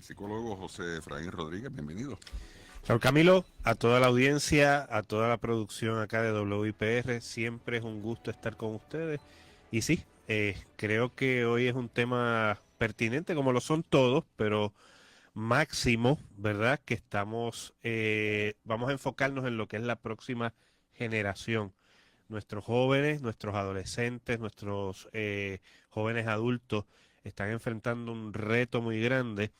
el psicólogo José Efraín Rodríguez. Bienvenido. Raúl Camilo, a toda la audiencia, a toda la producción acá de WIPR, siempre es un gusto estar con ustedes. Y sí, creo que hoy es un tema pertinente, como lo son todos, pero máximo, ¿verdad? Que vamos a enfocarnos en lo que es la próxima generación. Nuestros jóvenes, nuestros adolescentes, nuestros jóvenes adultos están enfrentando un reto muy grande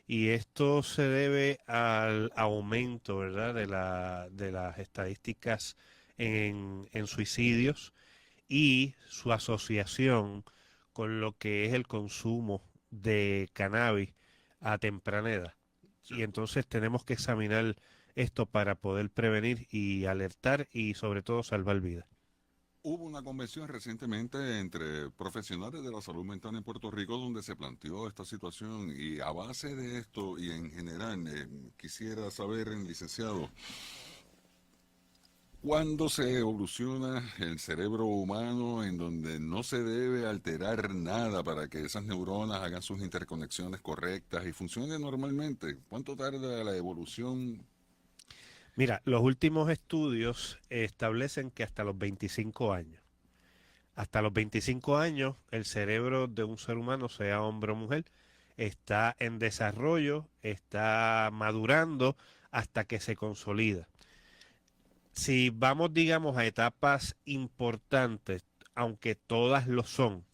y esto se debe al aumento, ¿verdad? De las estadísticas en suicidios y su asociación con lo que es el consumo de cannabis a temprana edad. Y Cierto. entonces tenemos que examinar esto para poder prevenir y alertar y sobre todo salvar vidas. Hubo una convención recientemente entre profesionales de la salud mental en Puerto Rico donde se planteó esta situación y a base de esto y en general quisiera saber, licenciado, ¿cuándo se evoluciona el cerebro humano en donde no se debe alterar nada para que esas neuronas hagan sus interconexiones correctas y funcionen normalmente? ¿Cuánto tarda la evolución? Mira, los últimos estudios establecen que hasta los 25 años. Hasta los 25 años, el cerebro de un ser humano, sea hombre o mujer, está en desarrollo, está madurando hasta que se consolida. Si vamos, digamos, a etapas importantes, aunque todas lo son,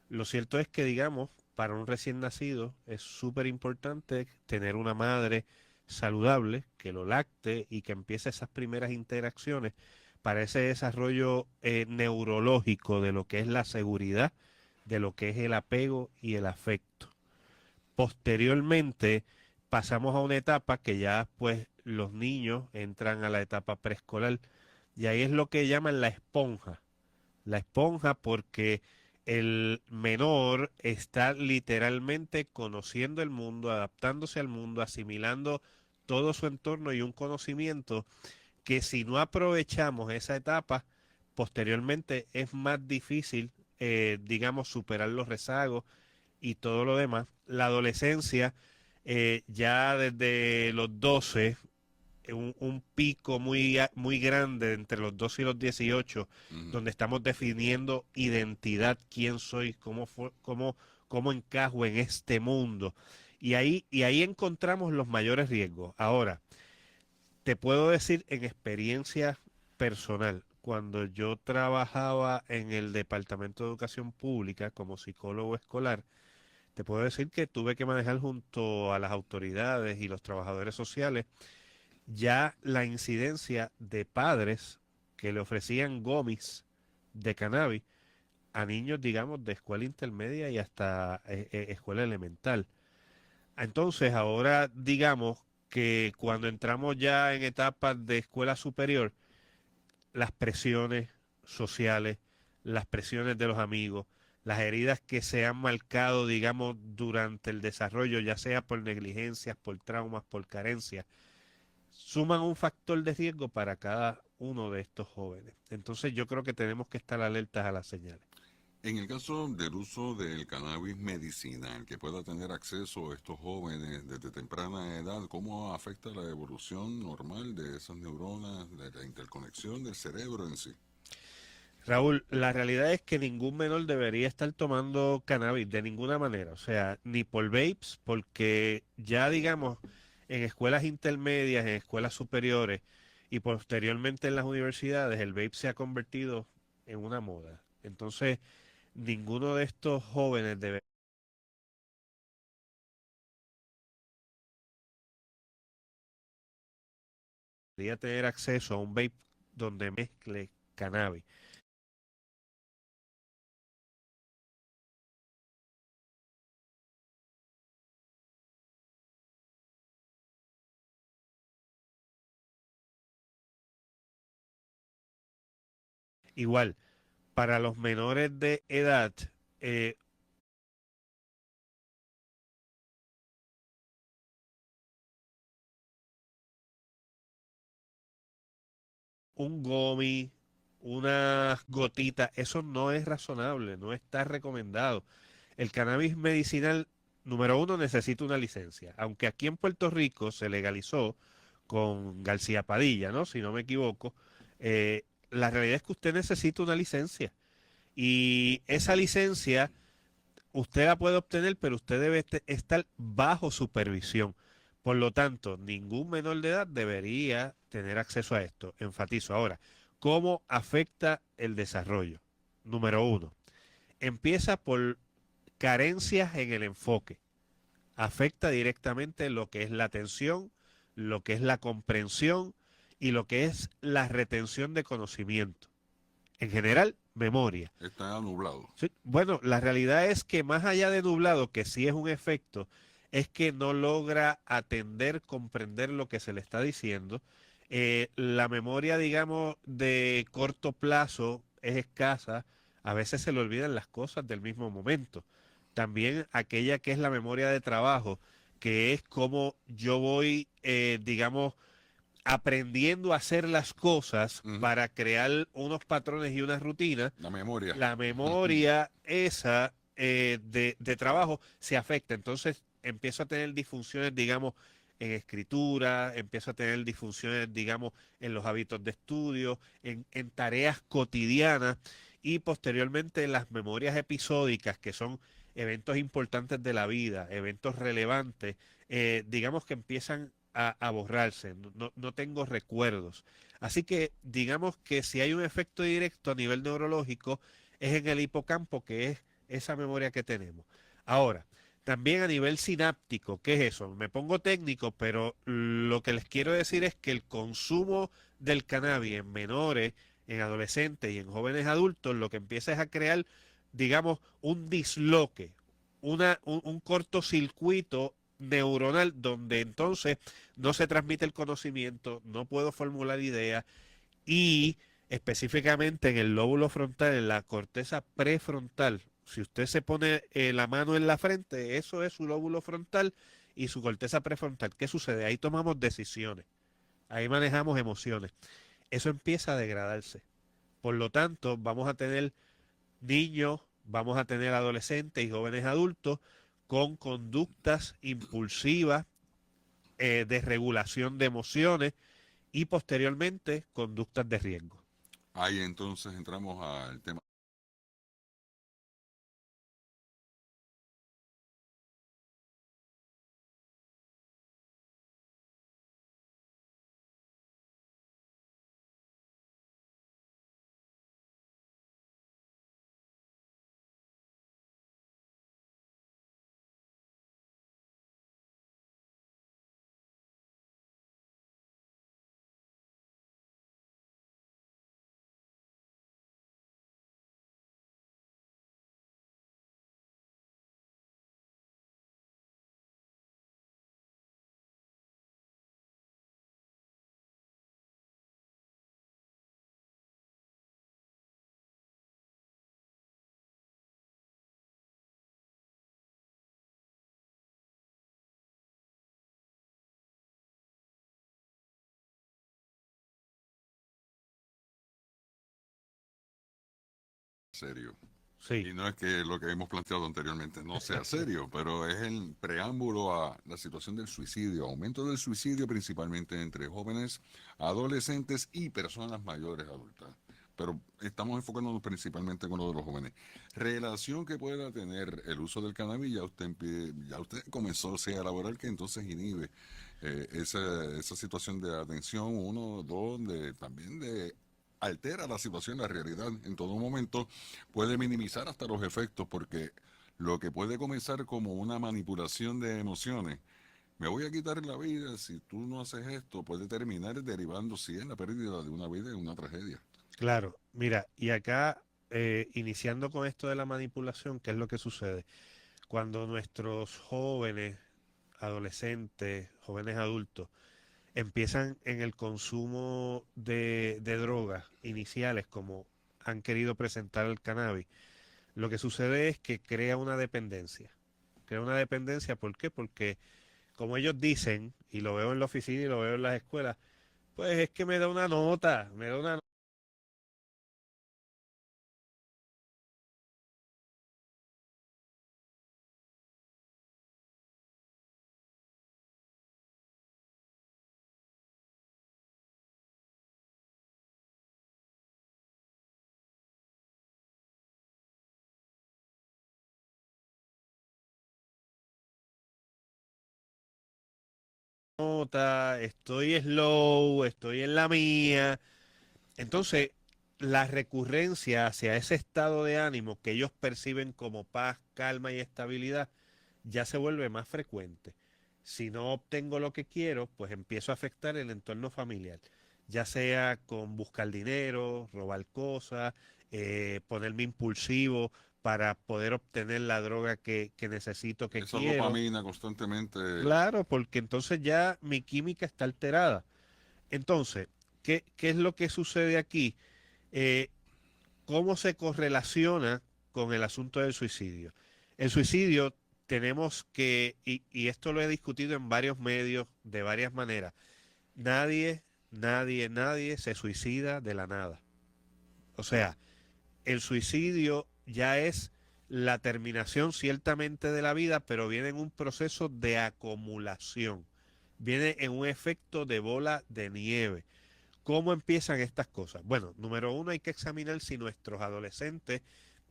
lo cierto es que, digamos, para un recién nacido es súper importante tener una madre saludable que lo lacte y que empiece esas primeras interacciones para ese desarrollo neurológico de lo que es la seguridad, de lo que es el apego y el afecto. Posteriormente pasamos a una etapa que ya pues los niños entran a la etapa preescolar y ahí es lo que llaman la esponja. La esponja porque el menor está literalmente conociendo el mundo, adaptándose al mundo, asimilando todo su entorno y un conocimiento que si no aprovechamos esa etapa, posteriormente es más difícil, digamos, superar los rezagos y todo lo demás. La adolescencia, ya desde los 12 un pico muy grande entre los 12 y los 18 Ujú. donde estamos definiendo identidad, quién soy, cómo encajo en este mundo. Y ahí encontramos los mayores riesgos. Ahora, te puedo decir en experiencia personal, cuando yo trabajaba en el Departamento de Educación Pública como psicólogo escolar, te puedo decir que tuve que manejar junto a las autoridades y los trabajadores sociales ya la incidencia de padres que le ofrecían gomis de cannabis a niños, digamos, de escuela intermedia y hasta escuela elemental. Entonces, ahora digamos que cuando entramos ya en etapas de escuela superior, las presiones sociales, las presiones de los amigos, las heridas que se han marcado, digamos, durante el desarrollo, ya sea por negligencias, por traumas, por carencias, suman un factor de riesgo para cada uno de estos jóvenes. Entonces yo creo que tenemos que estar alertas a las señales. En el caso del uso del cannabis medicinal, que pueda tener acceso a estos jóvenes desde temprana edad, ¿cómo afecta la evolución normal de esas neuronas, de la interconexión del cerebro en sí? Raúl, la realidad es que ningún menor debería estar tomando cannabis de ninguna manera, o sea, ni por vapes, porque ya digamos en escuelas intermedias, en escuelas superiores y posteriormente en las universidades, el vape se ha convertido en una moda. Entonces, ninguno de estos jóvenes debería tener acceso a un vape donde mezcle cannabis. Igual, para los menores de edad, eh, un gomi, unas gotitas, eso no es razonable, no está recomendado. El cannabis medicinal número uno, necesita una licencia. Aunque aquí en Puerto Rico se legalizó con García Padilla, ¿no? Si no me equivoco, la realidad es que usted necesita una licencia. Y esa licencia usted la puede obtener, pero usted debe estar bajo supervisión. Por lo tanto, ningún menor de edad debería tener acceso a esto. Enfatizo ahora, ¿cómo afecta el desarrollo? Número uno, empieza por carencias en el enfoque. Afecta directamente lo que es la atención, lo que es la comprensión y lo que es la retención de conocimiento. En general, memoria. Está nublado. Sí, bueno, la realidad es que más allá de nublado, que sí es un efecto, es que no logra atender, comprender lo que se le está diciendo. La memoria, digamos, de corto plazo es escasa. A veces se le olvidan las cosas del mismo momento. También aquella que es la memoria de trabajo, que es como yo voy, digamos, aprendiendo a hacer las cosas Ujú. para crear unos patrones y unas rutinas. La memoria. La memoria esa de trabajo se afecta. Entonces empiezo a tener disfunciones, digamos, en escritura, empiezo a tener disfunciones, digamos, en los hábitos de estudio, en tareas cotidianas y posteriormente las memorias episódicas, que son eventos importantes de la vida, eventos relevantes, digamos que empiezan a borrarse, no tengo recuerdos. Así que digamos que si hay un efecto directo a nivel neurológico, es en el hipocampo, que es esa memoria que tenemos. Ahora, también a nivel sináptico, ¿qué es eso? Me pongo técnico, pero lo que les quiero decir es que el consumo del cannabis en menores, en adolescentes y en jóvenes adultos, lo que empieza es a crear, digamos, un disloque, un cortocircuito neuronal donde entonces no se transmite el conocimiento, no puedo formular ideas y específicamente en el lóbulo frontal, en la corteza prefrontal. Si usted se pone la mano en la frente, eso es su lóbulo frontal y su corteza prefrontal. ¿Qué sucede? Ahí tomamos decisiones, ahí manejamos emociones. Eso empieza a degradarse. Por lo tanto, vamos a tener niños, vamos a tener adolescentes y jóvenes adultos con conductas impulsivas, de regulación de emociones y posteriormente conductas de riesgo. Ahí entonces entramos al tema. Serio. Sí, Y no es que lo que hemos planteado anteriormente no sea serio, pero es el preámbulo a la situación del suicidio, aumento del suicidio principalmente entre jóvenes, adolescentes y personas mayores adultas. Pero estamos enfocándonos principalmente con lo de los jóvenes. Relación que pueda tener el uso del cannabis, ya usted comenzó a elaborar que entonces inhibe esa situación de atención, uno, dos, también de altera la situación, la realidad en todo momento, puede minimizar hasta los efectos, porque lo que puede comenzar como una manipulación de emociones, me voy a quitar la vida si tú no haces esto, puede terminar derivando, sí, en la pérdida de una vida, en una tragedia. claro. Mira, y acá, iniciando con esto de la manipulación, ¿qué es lo que sucede? Cuando nuestros jóvenes, adolescentes, jóvenes adultos, empiezan en el consumo de drogas iniciales, como han querido presentar el cannabis, lo que sucede es que crea una dependencia. Crea una dependencia, ¿por qué? Porque como ellos dicen, y lo veo en la oficina y lo veo en las escuelas, pues es que me da una nota, me da una nota, estoy slow, estoy en la mía. Entonces, la recurrencia hacia ese estado de ánimo que ellos perciben como paz, calma y estabilidad ya se vuelve más frecuente. Si no obtengo lo que quiero, pues empiezo a afectar el entorno familiar, ya sea con buscar dinero, robar cosas, ponerme impulsivo para poder obtener la droga que necesito, que Esa quiero. dopamina constantemente. Claro, porque entonces ya mi química está alterada. Entonces, ¿qué es lo que sucede aquí? Eh, ¿Cómo se correlaciona con el asunto del suicidio? El suicidio tenemos que, y esto lo he discutido en varios medios de varias maneras, nadie se suicida de la nada. O sea, el suicidio ya es la terminación ciertamente de la vida, pero viene en un proceso de acumulación, viene en un efecto de bola de nieve. ¿Cómo empiezan estas cosas? Bueno, número uno, hay que examinar si nuestros adolescentes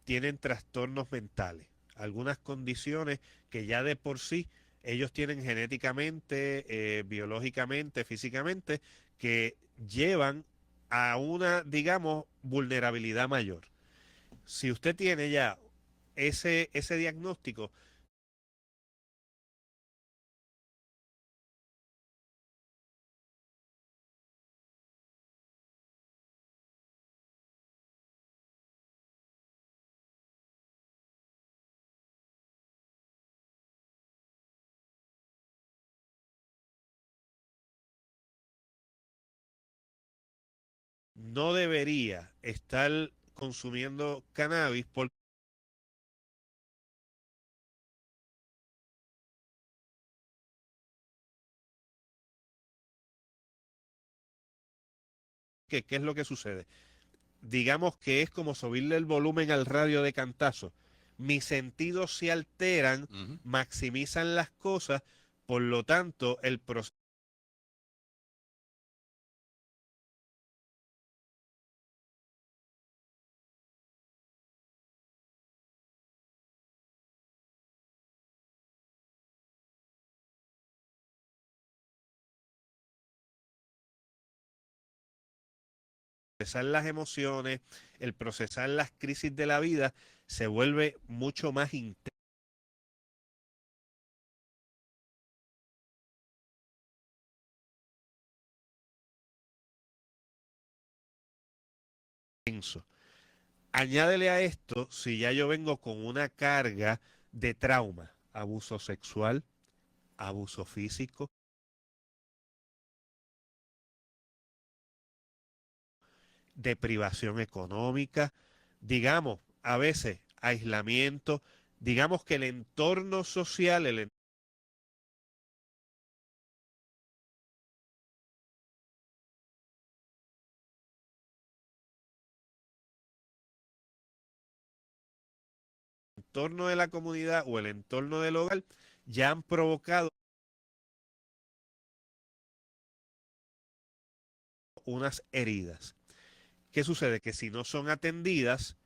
tienen trastornos mentales, algunas condiciones que ya de por sí ellos tienen genéticamente, biológicamente, físicamente, que llevan a una, digamos, vulnerabilidad mayor. Si usted tiene ya ese diagnóstico, no debería estar consumiendo cannabis porque ¿qué es lo que sucede? Digamos que es como subirle el volumen al radio de cantazo. Mis sentidos se alteran, Ujú. maximizan las cosas, por lo tanto, el proceso de procesar las emociones, el procesar las crisis de la vida, se vuelve mucho más intenso. Añádele a esto, si ya yo vengo con una carga de trauma, abuso sexual, abuso físico, de privación económica, digamos, a veces aislamiento, digamos que el entorno social, el entorno de la comunidad o el entorno del hogar, ya han provocado unas heridas. ¿Qué sucede? Que si no son atendidas,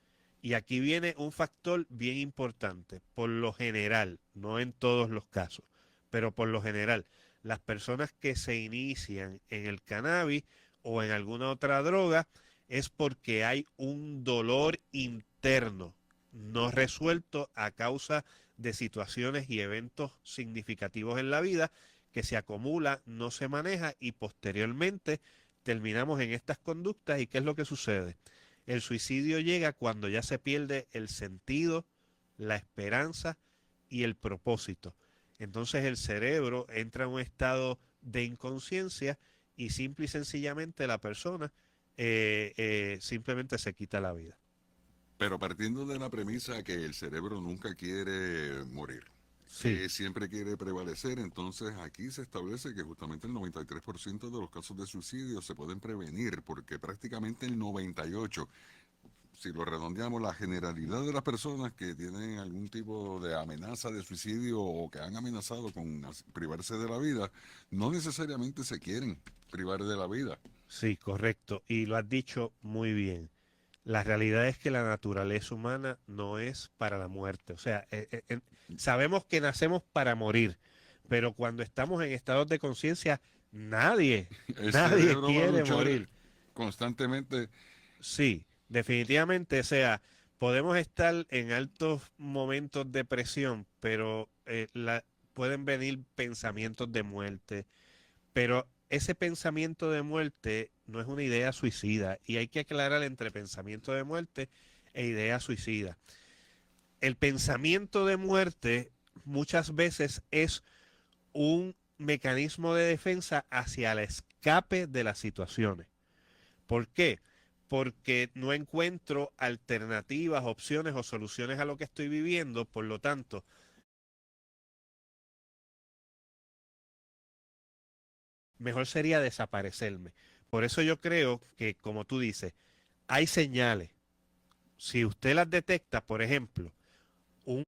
y aquí viene un factor bien importante, por lo general, no en todos los casos, pero por lo general, las personas que se inician en el cannabis o en alguna otra droga es porque hay un dolor interno no resuelto a causa de situaciones y eventos significativos en la vida que se acumula, no se maneja y posteriormente terminamos en estas conductas. ¿Y qué es lo que sucede? El suicidio llega cuando ya se pierde el sentido, la esperanza y el propósito. Entonces el cerebro entra en un estado de inconsciencia y simple y sencillamente la persona simplemente se quita la vida. Pero partiendo de la premisa que el cerebro nunca quiere morir, Sí, que siempre quiere prevalecer, entonces aquí se establece que justamente el 93% de los casos de suicidio se pueden prevenir, porque prácticamente el 98%, si lo redondeamos, la generalidad de las personas que tienen algún tipo de amenaza de suicidio o que han amenazado con privarse de la vida, no necesariamente se quieren privar de la vida. sí, correcto. Y lo has dicho muy bien. La realidad es que la naturaleza humana no es para la muerte. O sea, sabemos que nacemos para morir, pero cuando estamos en estados de conciencia, nadie, El nadie cerebro va a quiere luchar morir. constantemente. Sí, definitivamente, o sea, podemos estar en altos momentos de presión, pero pueden venir pensamientos de muerte, pero ese pensamiento de muerte no es una idea suicida y hay que aclarar entre pensamiento de muerte e idea suicida. El pensamiento de muerte muchas veces es un mecanismo de defensa hacia el escape de las situaciones. ¿Por qué? Porque no encuentro alternativas, opciones o soluciones a lo que estoy viviendo, por lo tanto, mejor sería desaparecerme. Por eso yo creo que, como tú dices, hay señales. Si usted las detecta, por ejemplo, un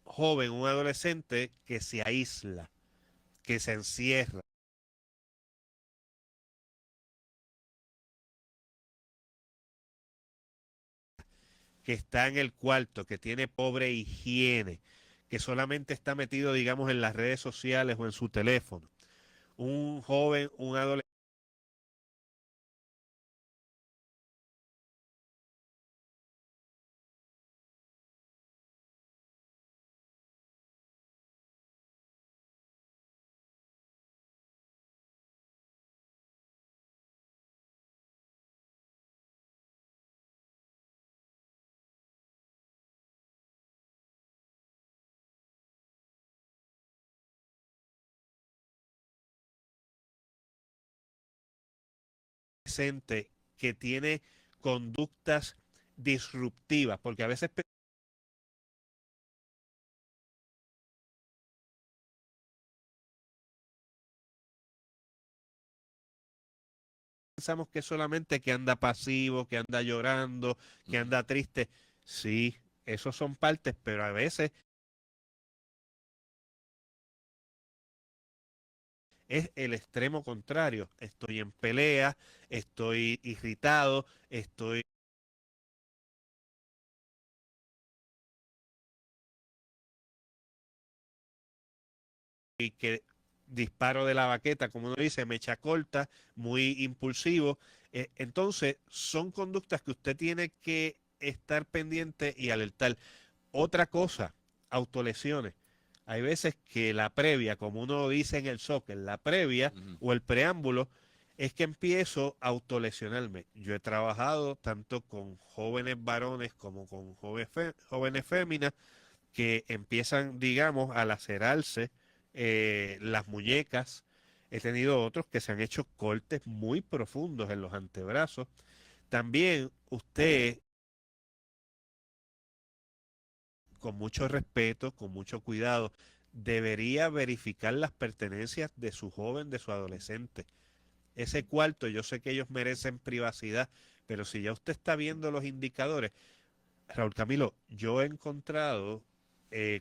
joven, un adolescente que se aísla, que se encierra, que está en el cuarto, que tiene pobre higiene, que solamente está metido, digamos, en las redes sociales o en su teléfono. Un joven, un adolescente, que tiene conductas disruptivas, porque a veces pensamos que solamente que anda pasivo, que anda llorando, que Ujú. anda triste. Sí, esos son partes, pero a veces es el extremo contrario. Estoy en pelea, estoy irritado, estoy que disparo de la baqueta, como uno dice, mecha corta, muy impulsivo. Entonces, son conductas que usted tiene que estar pendiente y alertar. Otra cosa, autolesiones. Hay veces que la previa, como uno dice en el soccer, la previa Ujú. o el preámbulo, es que empiezo a autolesionarme. Yo he trabajado tanto con jóvenes varones como con jóvenes féminas que empiezan, digamos, a lacerarse las muñecas. He tenido otros que se han hecho cortes muy profundos en los antebrazos. También usted, con mucho respeto, con mucho cuidado, debería verificar las pertenencias de su joven, de su adolescente. Ese cuarto, yo sé que ellos merecen privacidad, pero si ya usted está viendo los indicadores, Raúl Camilo, yo he encontrado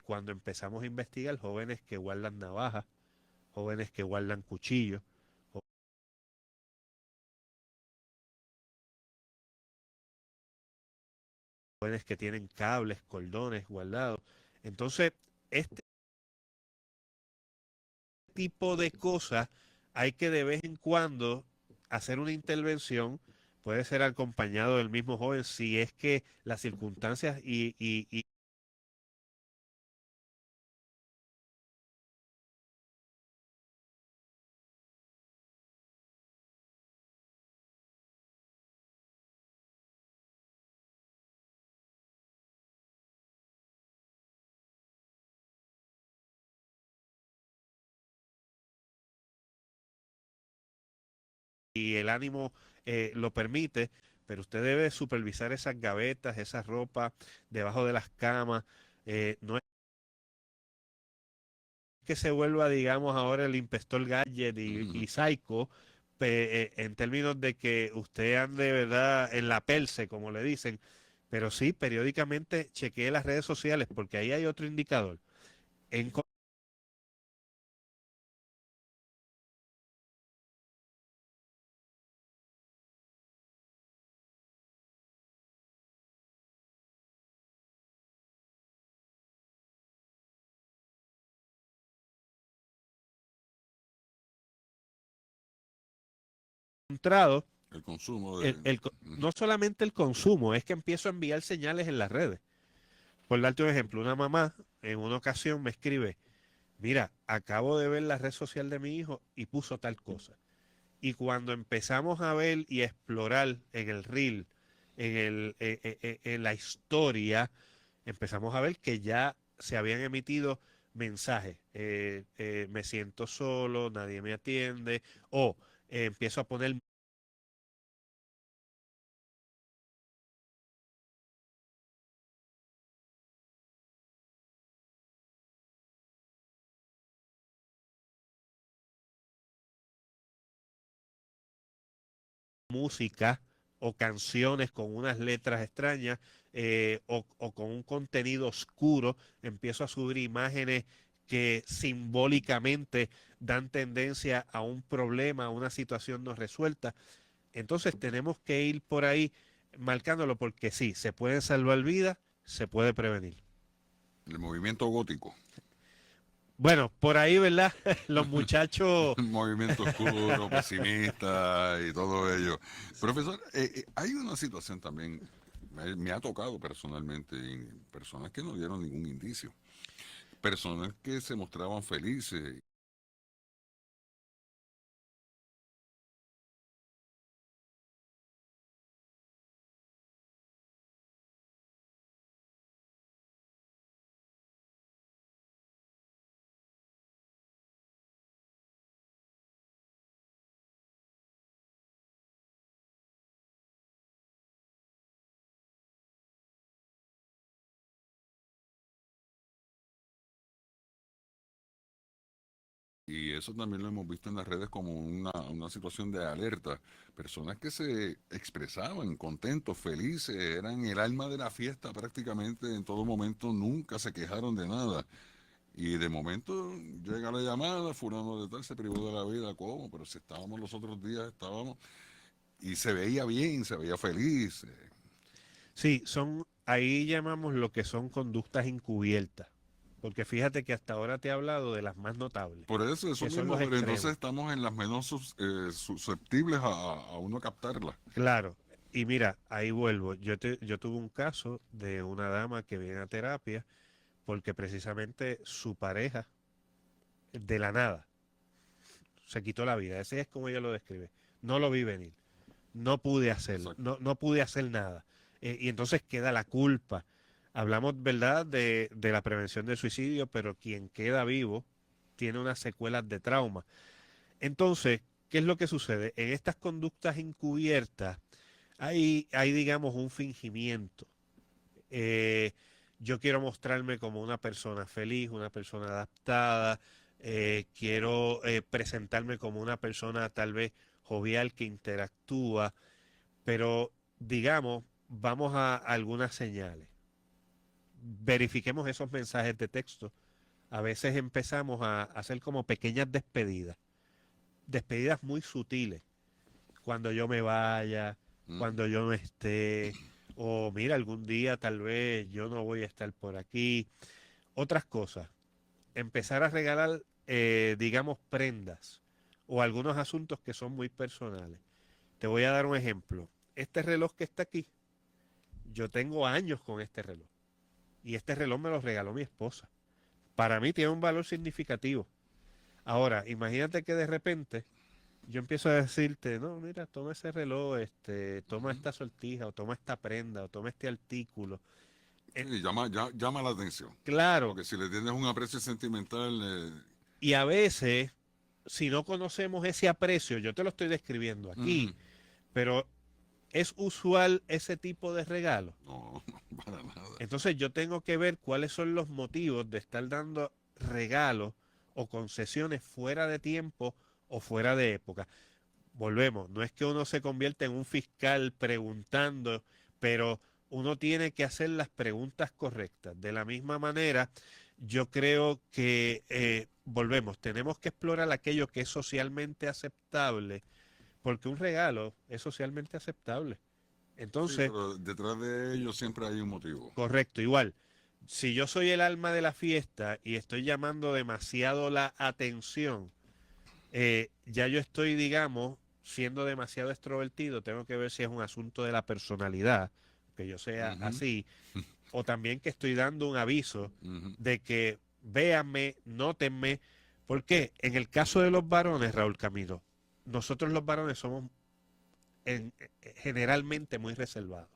cuando empezamos a investigar jóvenes que guardan navajas, jóvenes que guardan cuchillos, jóvenes que tienen cables, cordones guardados. Entonces, este tipo de cosas hay que de vez en cuando hacer una intervención, puede ser acompañado del mismo joven si es que las circunstancias y el ánimo lo permite, pero usted debe supervisar esas gavetas, esa ropa debajo de las camas. No es que se vuelva, digamos, ahora el inspector Gadget y Psycho, en términos de que usted ande, ¿verdad?, en la perse, como le dicen, pero sí, periódicamente chequee las redes sociales, porque ahí hay otro indicador. En encontrado, El consumo de... no solamente el consumo, es que empiezo a enviar señales en las redes. Por darte un ejemplo, una mamá en una ocasión me escribe, mira, acabo de ver la red social de mi hijo y puso tal cosa. Y cuando empezamos a ver y a explorar en el reel, en la historia, empezamos a ver que ya se habían emitido mensajes. Me siento solo, nadie me atiende, o empiezo a poner música o canciones con unas letras extrañas, o con un contenido oscuro, empiezo a subir imágenes que simbólicamente dan tendencia a un problema, a una situación no resuelta. Entonces tenemos que ir por ahí marcándolo porque sí, se pueden salvar vidas, se puede prevenir. el movimiento gótico. Bueno, por ahí, ¿verdad? Los muchachos, Un movimiento oscuro, pesimista y todo ello. Profesor, hay una situación también, me ha tocado personalmente, personas que no dieron ningún indicio, personas que se mostraban felices. Y eso también lo hemos visto en las redes como una situación de alerta. Personas que se expresaban contentos, felices, eran el alma de la fiesta prácticamente en todo momento, nunca se quejaron de nada. Y de momento llega la llamada, fulano de tal se privó de la vida, ¿cómo? Pero si estábamos los otros días, estábamos, y se veía bien, se veía feliz. sí, ahí llamamos lo que son conductas encubiertas. Porque fíjate que hasta ahora te he hablado de las más notables, Por eso que son mismo, los pero entonces extremos. estamos en las menos susceptibles a uno captarla. Claro, y mira, ahí vuelvo. Yo tuve un caso de una dama que viene a terapia porque precisamente su pareja, de la nada, se quitó la vida. Ese es como ella lo describe. No lo vi venir. No pude hacer, Exacto. no pude hacer nada. Y entonces queda la culpa. Hablamos, ¿verdad?, de la prevención del suicidio, pero quien queda vivo tiene unas secuelas de trauma. Entonces, ¿qué es lo que sucede? En estas conductas encubiertas hay digamos, un fingimiento. Eh, yo quiero mostrarme como una persona feliz, una persona adaptada, quiero presentarme como una persona tal vez jovial que interactúa, pero digamos, vamos a algunas señales. Verifiquemos esos mensajes de texto. A veces empezamos a hacer como pequeñas despedidas, despedidas muy sutiles. Cuando yo me vaya, Ujú. cuando yo no esté, o mira, algún día tal vez yo no voy a estar por aquí. Otras cosas, empezar a regalar, digamos, prendas o algunos asuntos que son muy personales. Te voy a dar un ejemplo. Este reloj que está aquí, yo tengo años con este reloj y este reloj me lo regaló mi esposa. Para mí tiene un valor significativo. Ahora, imagínate que de repente yo empiezo a decirte, no, mira, toma ese reloj, toma Ujú. esta sortija, o toma esta prenda, o toma este artículo. Eh, Sí, llama la atención. claro, Porque si le tienes un aprecio sentimental, y a veces, si no conocemos ese aprecio, yo te lo estoy describiendo ujú, aquí, pero ¿Es usual ese tipo de regalo? No, no, para nada. Entonces yo tengo que ver cuáles son los motivos de estar dando regalos o concesiones fuera de tiempo o fuera de época. Volvemos, no es que uno se convierta en un fiscal preguntando, pero uno tiene que hacer las preguntas correctas. De la misma manera, yo creo que, volvemos, tenemos que explorar aquello que es socialmente aceptable, porque un regalo es socialmente aceptable. Sí, Entonces, pero detrás de ello siempre hay un motivo. correcto, igual. Si yo soy el alma de la fiesta y estoy llamando demasiado la atención, ya yo estoy, digamos, siendo demasiado extrovertido, tengo que ver si es un asunto de la personalidad, que yo sea Ujú, así, o también que estoy dando un aviso ujú. de que véanme, nótenme, porque en el caso de los varones, Raúl Camilo, nosotros los varones somos generalmente muy reservados.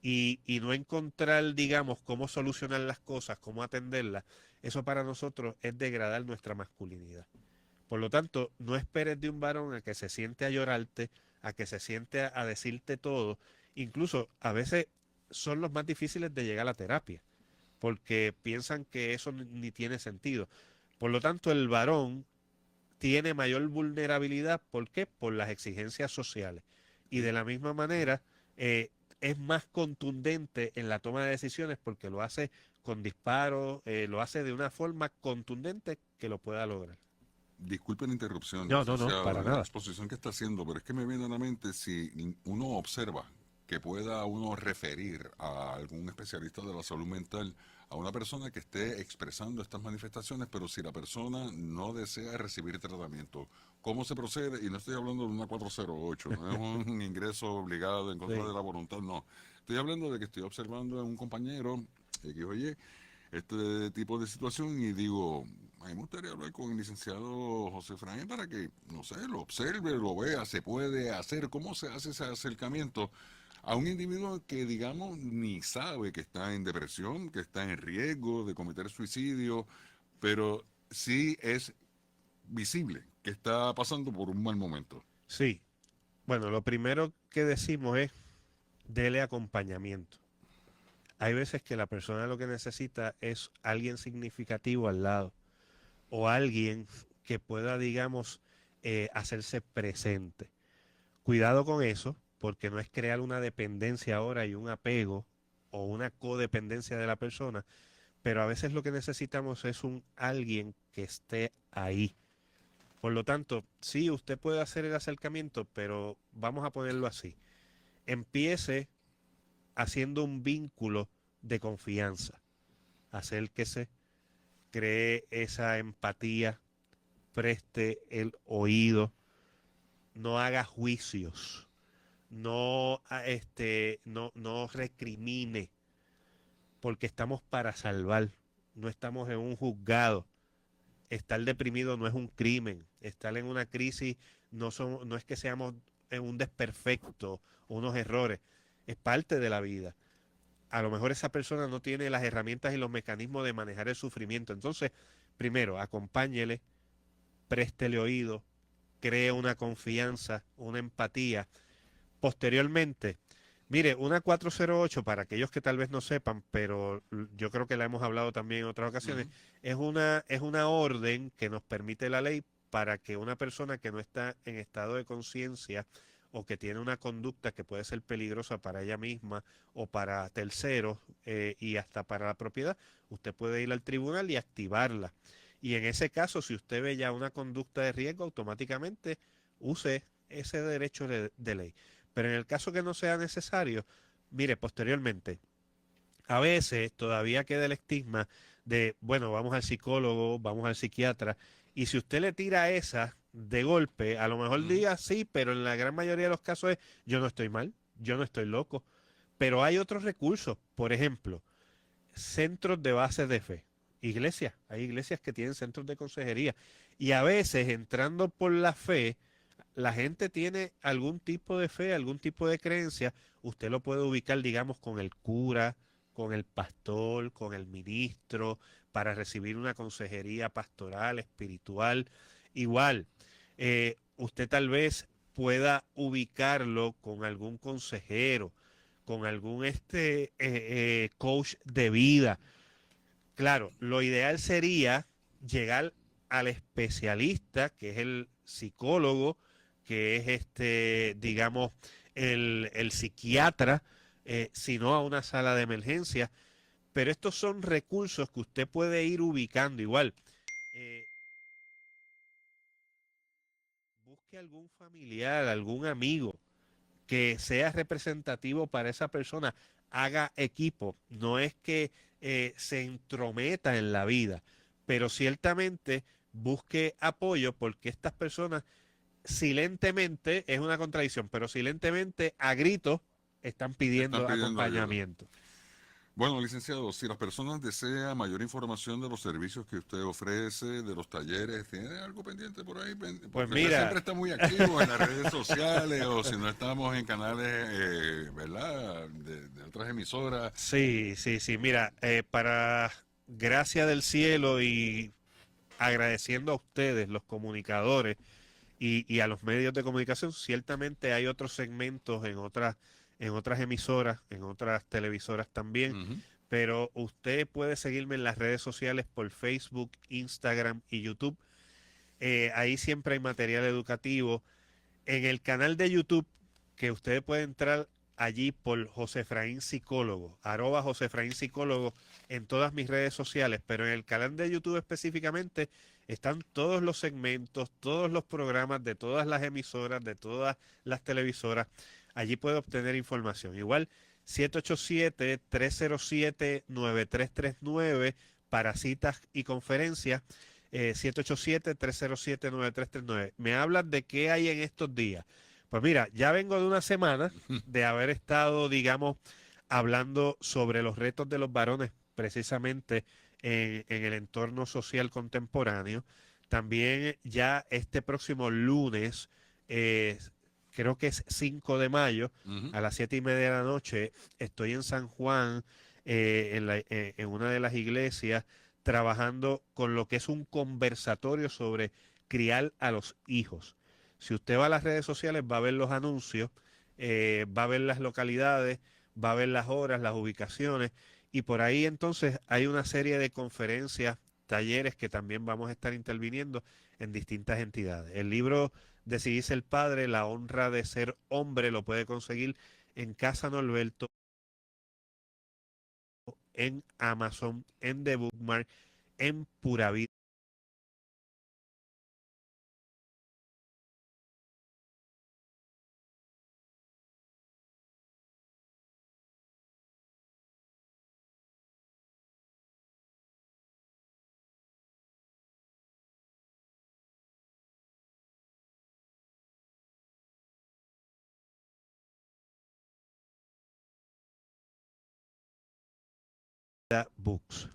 Y no encontrar, digamos, cómo solucionar las cosas, cómo atenderlas, eso para nosotros es degradar nuestra masculinidad. Por lo tanto, no esperes de un varón a que se siente a llorarte, a que se siente a decirte todo. Incluso a veces son los más difíciles de llegar a la terapia, porque piensan que eso ni tiene sentido. Por lo tanto, el varón tiene mayor vulnerabilidad. ¿Por qué? Por las exigencias sociales. Y Sí. de la misma manera, es más contundente en la toma de decisiones porque lo hace con disparos, lo hace de una forma contundente que lo pueda lograr. Disculpe la interrupción, No, no, no, para licenciado, en la nada. exposición que está haciendo, pero es que me viene a la mente si uno observa que pueda uno referir a algún especialista de la salud mental a una persona que esté expresando estas manifestaciones, pero si la persona no desea recibir tratamiento, ¿cómo se procede? Y no estoy hablando de una 408, no es un ingreso obligado en contra Sí, de la voluntad, no. Estoy hablando de que estoy observando a un compañero, X o Y, este tipo de situación y digo, a mí me gustaría hablar con el licenciado José Efraín para que, no sé, lo observe, lo vea, se puede hacer, cómo se hace ese acercamiento a un individuo que, digamos, ni sabe que está en depresión, que está en riesgo de cometer suicidio, pero sí es visible que está pasando por un mal momento. sí. Bueno, lo primero que decimos es dele acompañamiento. Hay veces que la persona lo que necesita es alguien significativo al lado o alguien que pueda, digamos, hacerse presente. Cuidado con eso, porque no es crear una dependencia ahora y un apego o una codependencia de la persona, pero a veces lo que necesitamos es un alguien que esté ahí. Por lo tanto, sí, usted puede hacer el acercamiento, pero vamos a ponerlo así. Empiece haciendo un vínculo de confianza. Acérquese, cree esa empatía, preste el oído, no haga juicios, no recrimine, porque estamos para salvar, no estamos en un juzgado. Estar deprimido no es un crimen, estar en una crisis no es que seamos en un desperfecto, unos errores, es parte de la vida. A lo mejor esa persona no tiene las herramientas y los mecanismos de manejar el sufrimiento. Entonces, primero, acompáñele, préstele oído, cree una confianza, una empatía. Posteriormente, mire, una 408, para aquellos que tal vez no sepan, pero yo creo que la hemos hablado también en otras ocasiones, Ujú. es una orden que nos permite la ley para que una persona que no está en estado de conciencia o que tiene una conducta que puede ser peligrosa para ella misma o para terceros y hasta para la propiedad, usted puede ir al tribunal y activarla. Y en ese caso, si usted ve ya una conducta de riesgo, automáticamente use ese derecho de ley. Pero en el caso que no sea necesario, mire, posteriormente, a veces todavía queda el estigma de, bueno, vamos al psicólogo, vamos al psiquiatra, y si usted le tira esa de golpe, a lo mejor Ujú. diga sí, pero en la gran mayoría de los casos es, yo no estoy mal, yo no estoy loco. Pero hay otros recursos, por ejemplo, centros de base de fe. Iglesias, hay iglesias que tienen centros de consejería. Y a veces, entrando por la fe, la gente tiene algún tipo de fe, algún tipo de creencia, usted lo puede ubicar, digamos, con el cura, con el pastor, con el ministro, para recibir una consejería pastoral, espiritual. Igual, usted tal vez pueda ubicarlo con algún consejero, con algún coach de vida. Claro, lo ideal sería llegar al especialista, que es el psicólogo, que es digamos, el psiquiatra, sino a una sala de emergencia. Pero estos son recursos que usted puede ir ubicando igual. eh, Busque algún familiar, algún amigo que sea representativo para esa persona, haga equipo. No es que se entrometa en la vida, pero ciertamente busque apoyo porque estas personas silentemente, es una contradicción, pero silentemente a gritos están Están pidiendo pidiendo ayuda. acompañamiento. Bueno, licenciado, si las personas desean mayor información de los servicios que usted ofrece, de los talleres, ¿tiene algo pendiente por ahí? Pues Porque usted siempre mira, está muy activo en las redes sociales o si no estamos en canales, ¿verdad? De otras emisoras. sí, sí, sí, mira, para gracia del cielo y agradeciendo a ustedes, los comunicadores, y a los medios de comunicación. Ciertamente hay otros segmentos en otras emisoras, en otras televisoras también, Ujú. pero usted puede seguirme en las redes sociales por Facebook, Instagram y YouTube. Ahí siempre hay material educativo. En el canal de YouTube, que usted puede entrar allí por José Efraín Psicólogo, @José Efraín Psicólogo en todas mis redes sociales, pero en el canal de YouTube específicamente están todos los segmentos, todos los programas de todas las emisoras, de todas las televisoras. Allí puede obtener información. Igual 787-307-9339 para citas y conferencias. 787-307-9339. Me hablan de qué hay en estos días. Pues mira, ya vengo de una semana de haber estado, digamos, hablando sobre los retos de los varones, precisamente en el entorno social contemporáneo. También ya este próximo lunes, eh, creo que es 5 de mayo, Ujú. a las 7:30 de la noche, estoy en San Juan, en una de las iglesias, trabajando con lo que es un conversatorio sobre criar a los hijos. Si usted va a las redes sociales, va a ver los anuncios, va a ver las localidades, va a ver las horas, las ubicaciones, y por ahí entonces hay una serie de conferencias, talleres que también vamos a estar interviniendo en distintas entidades. El libro de Si dice el padre, La honra de ser hombre, lo puede conseguir en Casa Norberto, en Amazon, en The Bookmark, en Pura Vida Books.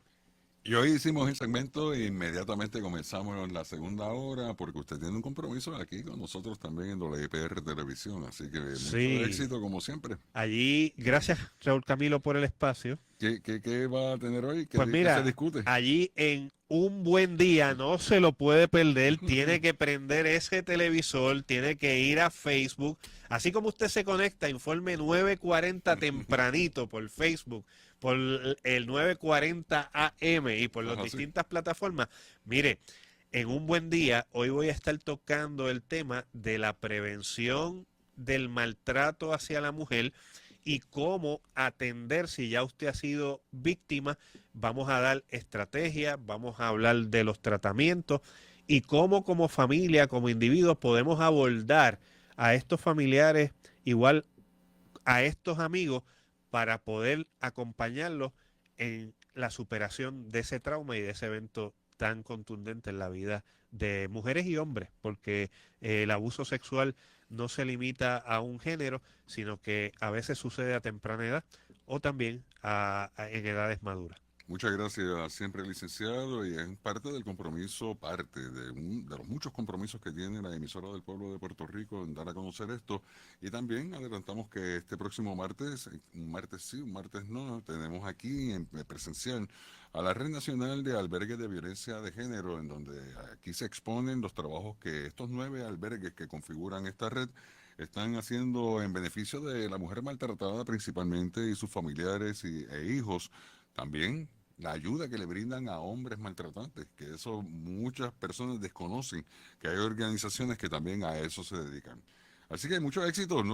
Y hoy hicimos el segmento e inmediatamente comenzamos la segunda hora porque usted tiene un compromiso aquí con nosotros también en WIPR Televisión, así que mucho Sí, éxito como siempre. allí, gracias Raúl Camilo por el espacio. ¿Qué va a tener hoy? Pues ¿Qué se mira, discute? allí en un buen día no se lo puede perder, tiene que prender ese televisor, tiene que ir a Facebook, así como usted se conecta, informe 9:40 tempranito por Facebook, por el 9:40 AM y por Eso es las así. distintas plataformas. Mire, en un buen día, hoy voy a estar tocando el tema de la prevención del maltrato hacia la mujer y cómo atender si ya usted ha sido víctima. Vamos a dar estrategias, vamos a hablar de los tratamientos y cómo como familia, como individuos, podemos abordar a estos familiares, igual a estos amigos, para poder acompañarlos en la superación de ese trauma y de ese evento tan contundente en la vida de mujeres y hombres, porque el abuso sexual no se limita a un género, sino que a veces sucede a temprana edad o también en edades maduras. Muchas gracias siempre, licenciado, y es parte del compromiso, parte de los muchos compromisos que tiene la emisora del pueblo de Puerto Rico en dar a conocer esto. Y también adelantamos que este próximo martes, un martes sí, un martes no, tenemos aquí en presencial a la Red Nacional de Albergues de Violencia de Género, en donde aquí se exponen los trabajos que estos 9 albergues que configuran esta red están haciendo en beneficio de la mujer maltratada principalmente y sus familiares e hijos. También la ayuda que le brindan a hombres maltratantes, que eso muchas personas desconocen, que hay organizaciones que también a eso se dedican. Así que mucho éxito, ¿no?